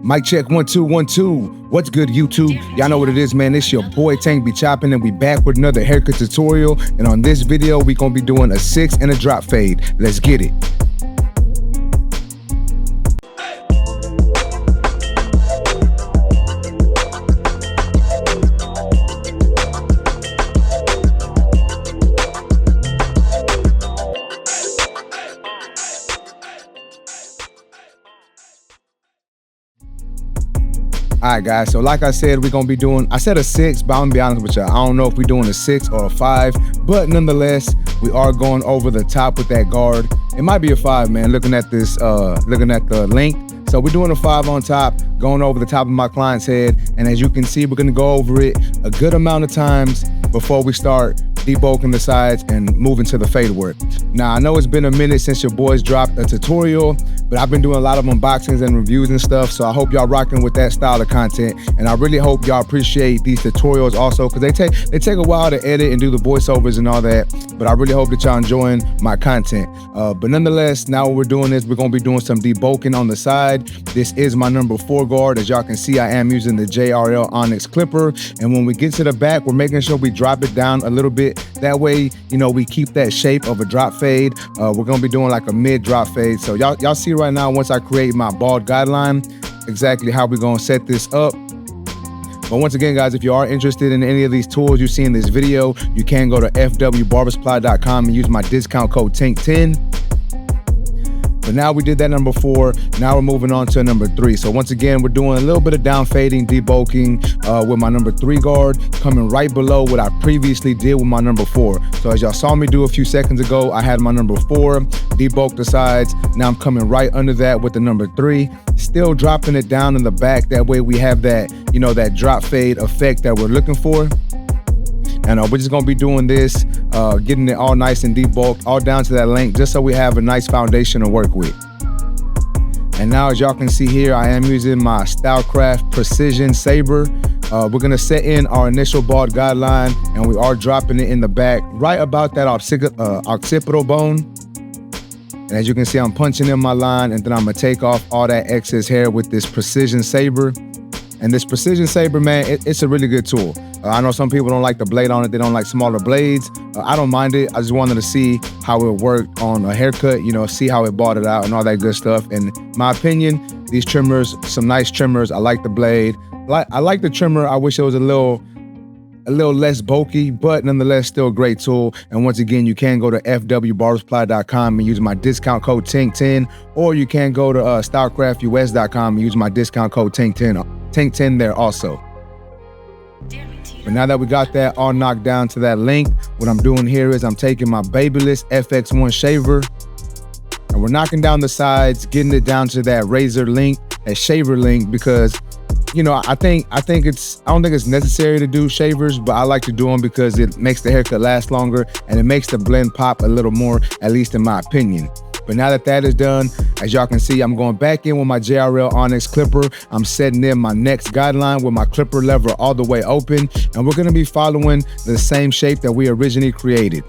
Mic check 1 2 1 2. What's good, YouTube? Y'all know what it is, man. It's your boy Tank be chopping, and we back with another haircut tutorial. And on this video, we gonna be doing a 6 and a drop fade. Let's get it. All right, guys, so like I said, we're gonna be doing, I said a 6, but I'm gonna be honest with you, I don't know if we're doing a 6 or a 5, but nonetheless, we are going over the top with that guard. It might be a 5, man, looking at this, looking at the length. So we're doing a 5 on top, going over the top of my client's head, and as you can see, we're gonna go over it a good amount of times before we start debulking the sides and moving to the fade work. Now, I know it's been a minute since your boys dropped a tutorial, but I've been doing a lot of unboxings and reviews and stuff, so I hope y'all rocking with that style of content, and I really hope y'all appreciate these tutorials also, because they take a while to edit and do the voiceovers and all that, but I really hope that y'all enjoying my content. But nonetheless, now what we're doing is we're gonna be doing some debulking on the side. This is my number 4 guard. As y'all can see, I am using the JRL Onyx clipper, and when we get to the back, we're making sure we drop it down a little bit. That way, you know, we keep that shape of a drop fade. We're gonna be doing like a mid drop fade. So y'all see right now, once I create my bald guideline, exactly how we're gonna set this up. But once again, guys, if you are interested in any of these tools you see in this video, you can go to fwbarbersupply.com and use my discount code TANK10. But now we did that number 4. Now we're moving on to number 3. So once again, we're doing a little bit of down fading, debulking with my number 3 guard, coming right below what I previously did with my number 4. So as y'all saw me do a few seconds ago, I had my number 4, debulk the sides. Now I'm coming right under that with the number 3, still dropping it down in the back. That way we have that, you know, that drop fade effect that we're looking for. And we're just gonna be doing this, getting it all nice and debulked, all down to that length, just so we have a nice foundation to work with. And now, as y'all can see here, I am using my Stylecraft Precision Saber. We're gonna set in our initial bald guideline, and we are dropping it in the back, right about that occipital bone. And as you can see, I'm punching in my line, and then I'm gonna take off all that excess hair with this Precision Saber. And this Precision Saber, man, it's a really good tool. I know some people don't like the blade on it. They don't like smaller blades. I don't mind it. I just wanted to see how it worked on a haircut, you know, see how it bought it out and all that good stuff. And my opinion, these trimmers, some nice trimmers. I like the blade. I like the trimmer. I wish it was a little less bulky, but nonetheless still a great tool. And once again, you can go to fwbarbersupply.com and use my discount code TANK10, or you can go to stylecraftus.com and use my discount code TANK10 there also. But now that we got that all knocked down to that length, what I'm doing here is I'm taking my Babyliss FX1 shaver, and we're knocking down the sides, getting it down to that razor length, that shaver length, because, you know, I don't think it's necessary to do shavers, but I like to do them because it makes the haircut last longer and it makes the blend pop a little more, at least in my opinion. But now that that is done, as y'all can see, I'm going back in with my JRL Onyx clipper. I'm setting in my next guideline with my clipper lever all the way open, and we're gonna be following the same shape that we originally created.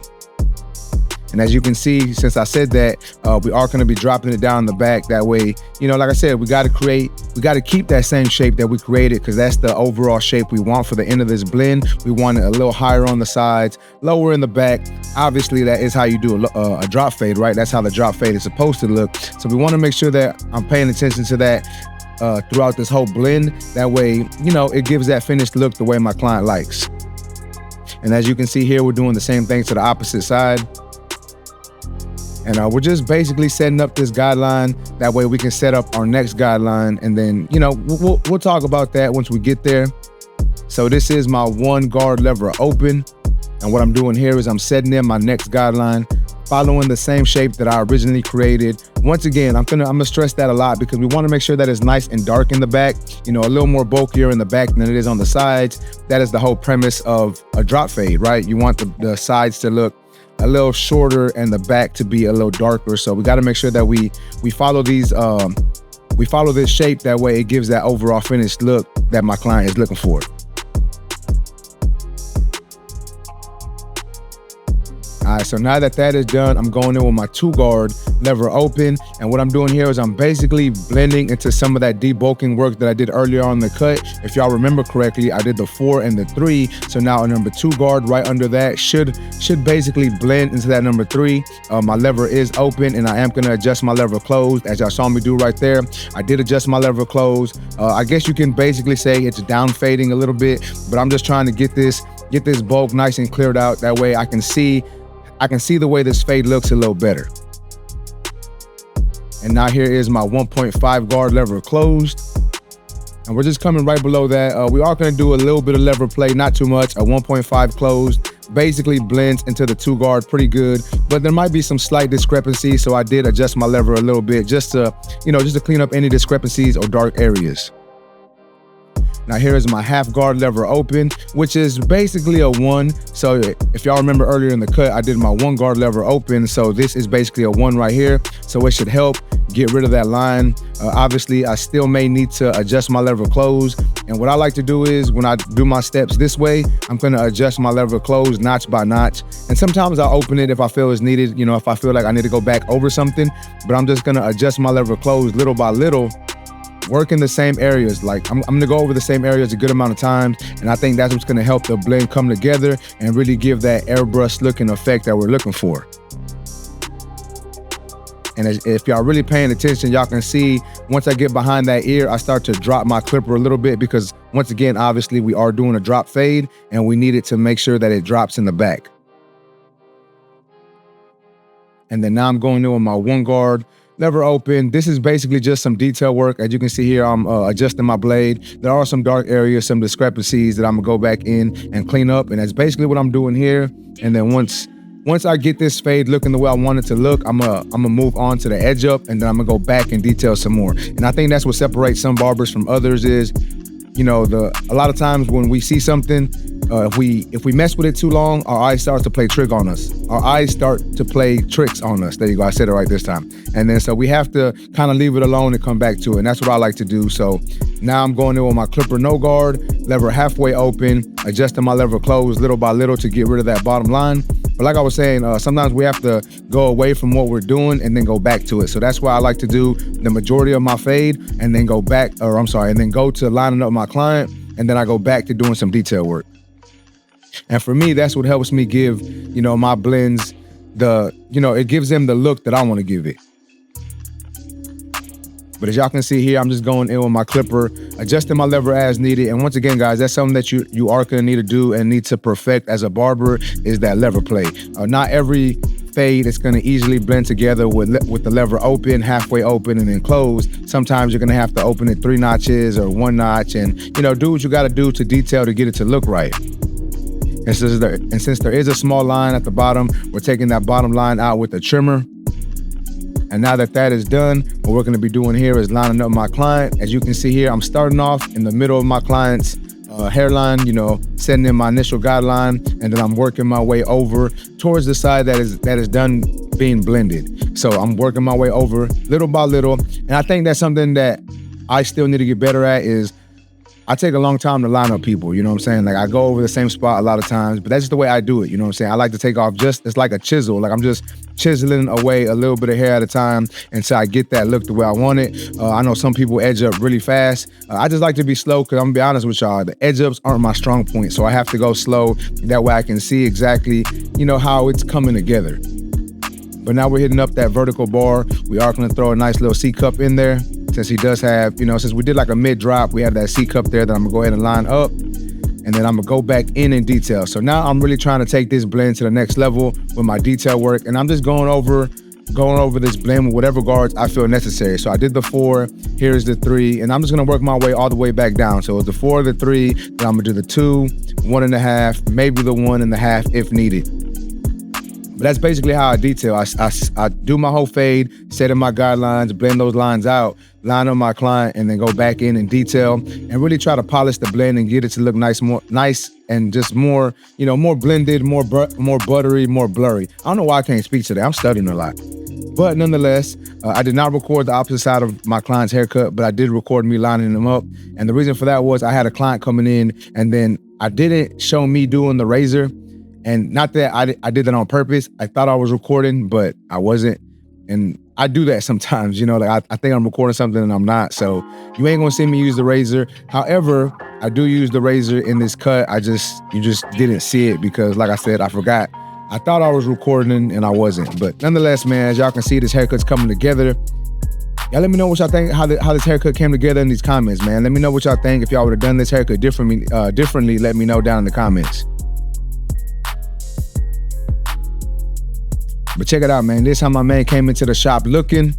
And as you can see, since I said that, we are gonna be dropping it down in the back. That way, you know, like I said, we gotta keep that same shape that we created, because that's the overall shape we want for the end of this blend. We want it a little higher on the sides, lower in the back. Obviously, that is how you do a drop fade, right? That's how the drop fade is supposed to look. So we wanna make sure that I'm paying attention to that throughout this whole blend. That way, you know, it gives that finished look the way my client likes. And as you can see here, we're doing the same thing to the opposite side. And we're just basically setting up this guideline. That way we can set up our next guideline, and then, you know, we'll talk about that once we get there. So this is my 1 guard lever open, and what I'm doing here is I'm setting in my next guideline, following the same shape that I originally created. Once again, I'm gonna stress that a lot, because we want to make sure that it's nice and dark in the back, you know, a little more bulkier in the back than it is on the sides. That is the whole premise of a drop fade, right? You want the sides to look a little shorter and the back to be a little darker. So we got to make sure that we follow these we follow this shape. That way it gives that overall finished look that my client is looking for. All All right, so now that that is done, I'm going in with my 2-guard lever open. And what I'm doing here is I'm basically blending into some of that debulking work that I did earlier on the cut. If y'all remember correctly, I did the 4 and the 3. So now a number 2 guard right under that should basically blend into that number 3. My lever is open and I am gonna adjust my lever closed as y'all saw me do right there. I did adjust my lever closed. I guess you can basically say it's down fading a little bit, but I'm just trying to get this bulk nice and cleared out. That way I can see the way this fade looks a little better. And now here is my 1.5 guard lever closed. And we're just coming right below that. We are gonna do a little bit of lever play, not too much. A 1.5 closed basically blends into the 2 guard pretty good, but there might be some slight discrepancies. So I did adjust my lever a little bit just to clean up any discrepancies or dark areas. Now here is my half guard lever open, which is basically a 1. So if y'all remember earlier in the cut, I did my 1 guard lever open. So this is basically a 1 right here. So it should help get rid of that line. Obviously, I still may need to adjust my lever close. And what I like to do is when I do my steps this way, I'm gonna adjust my lever close notch by notch. And sometimes I'll open it if I feel it's needed, if I feel like I need to go back over something, but I'm just gonna adjust my lever close little by little, work in the same areas. Like I'm gonna go over the same areas a good amount of times, and I think that's what's gonna help the blend come together and really give that airbrush looking effect that we're looking for. And if y'all really paying attention, y'all can see once I get behind that ear, I start to drop my clipper a little bit because once again, obviously we are doing a drop fade and we need it to make sure that it drops in the back. And then now I'm going in with my 1 guard lever open. This is basically just some detail work. As you can see here, I'm adjusting my blade. There are some dark areas, some discrepancies that I'm gonna go back in and clean up. And that's basically what I'm doing here. And then once I get this fade looking the way I want it to look, I'm gonna move on to the edge up, and then I'm gonna go back and detail some more. And I think that's what separates some barbers from others is, a lot of times when we see something, if we mess with it too long, our eyes start to play trick on us. Our eyes start to play tricks on us. There you go, I said it right this time. And then so we have to kind of leave it alone and come back to it. And that's what I like to do. So now I'm going in with my clipper no guard, lever halfway open, adjusting my lever closed little by little to get rid of that bottom line. But like I was saying, sometimes we have to go away from what we're doing and then go back to it. So that's why I like to do the majority of my fade and then go to lining up my client, and then I go back to doing some detail work. And for me, that's what helps me give, my blends it gives them the look that I want to give it. But as y'all can see here, I'm just going in with my clipper, adjusting my lever as needed. And once again, guys, that's something that you are going to need to do and need to perfect as a barber is that lever play. Not every fade is going to easily blend together with the lever open, halfway open, and then closed. Sometimes you're going to have to open it 3 notches or 1 notch and, do what you got to do to detail to get it to look right. And since there is a small line at the bottom, we're taking that bottom line out with a trimmer. And now that that is done, what we're gonna be doing here is lining up my client. As you can see here, I'm starting off in the middle of my client's hairline, setting in my initial guideline, and then I'm working my way over towards the side that is done being blended. So I'm working my way over little by little. And I think that's something that I still need to get better at is I take a long time to line up people, Like I go over the same spot a lot of times, but that's just the way I do it, I like to take off it's like a chisel. Like I'm just chiseling away a little bit of hair at a time until I get that look the way I want it. I know some people edge up really fast. I just like to be slow because I'm gonna be honest with y'all, the edge ups aren't my strong point. So I have to go slow. That way I can see exactly, how it's coming together. But now we're hitting up that vertical bar. We are gonna throw a nice little C cup in there. Since he does have, since we did like a mid drop, we have that C cup there that I'm gonna go ahead and line up. And then I'm gonna go back in detail. So now I'm really trying to take this blend to the next level with my detail work. And I'm just going over this blend with whatever guards I feel necessary. So I did the 4, here's the 3, and I'm just gonna work my way all the way back down. So it's the 4, the 3, then I'm gonna do the 2, 1.5, maybe the 1.5 if needed. But that's basically how I detail. I do my whole fade, set in my guidelines, blend those lines out, line up my client, and then go back in and detail and really try to polish the blend and get it to look nice and just more, more blended, more buttery, more blurry. I don't know why I can't speak today. I'm studying a lot. But nonetheless, I did not record the opposite side of my client's haircut, but I did record me lining them up. And the reason for that was I had a client coming in and then I didn't show me doing the razor. And not that I did that on purpose. I thought I was recording, but I wasn't. And I do that sometimes, you know, like I think I'm recording something and I'm not. So you ain't gonna see me use the razor. However, I do use the razor in this cut. You just didn't see it because, like I said, I forgot. I thought I was recording and I wasn't. But nonetheless, man, as y'all can see, this haircut's coming together. Y'all let me know what y'all think, how this haircut came together in these comments, man. Let me know what y'all think. If y'all would have done this haircut differently, let me know down in the comments. But check it out, man. This is how my man came into the shop looking.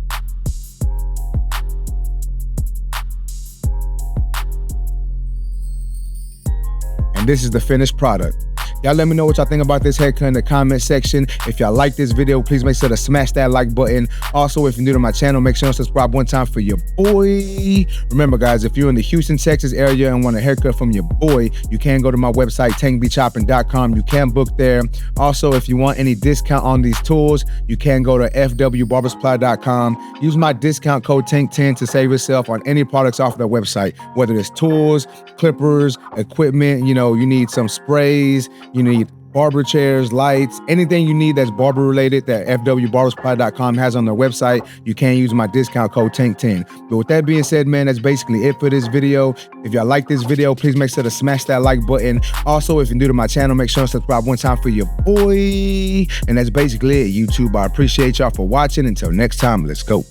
And this is the finished product. Y'all let me know what y'all think about this haircut in the comment section. If y'all like this video, please make sure to smash that like button. Also, if you're new to my channel, make sure to subscribe one time for your boy. Remember, guys, if you're in the Houston, Texas area and want a haircut from your boy, you can go to my website, tankbchopping.com. You can book there. Also, if you want any discount on these tools, you can go to fwbarbersupply.com. Use my discount code TANK10 to save yourself on any products off their website, whether it's tools, clippers, equipment, you know, you need some sprays, you need barber chairs, lights, anything you need that's barber related that fwbarbersupply.com has on their website, you can use my discount code TANK10. But with that being said, man, that's basically it for this video. If y'all like this video, please make sure to smash that like button. Also, if you're new to my channel, make sure to subscribe one time for your boy. And that's basically it, YouTube. I appreciate y'all for watching. Until next time, let's go.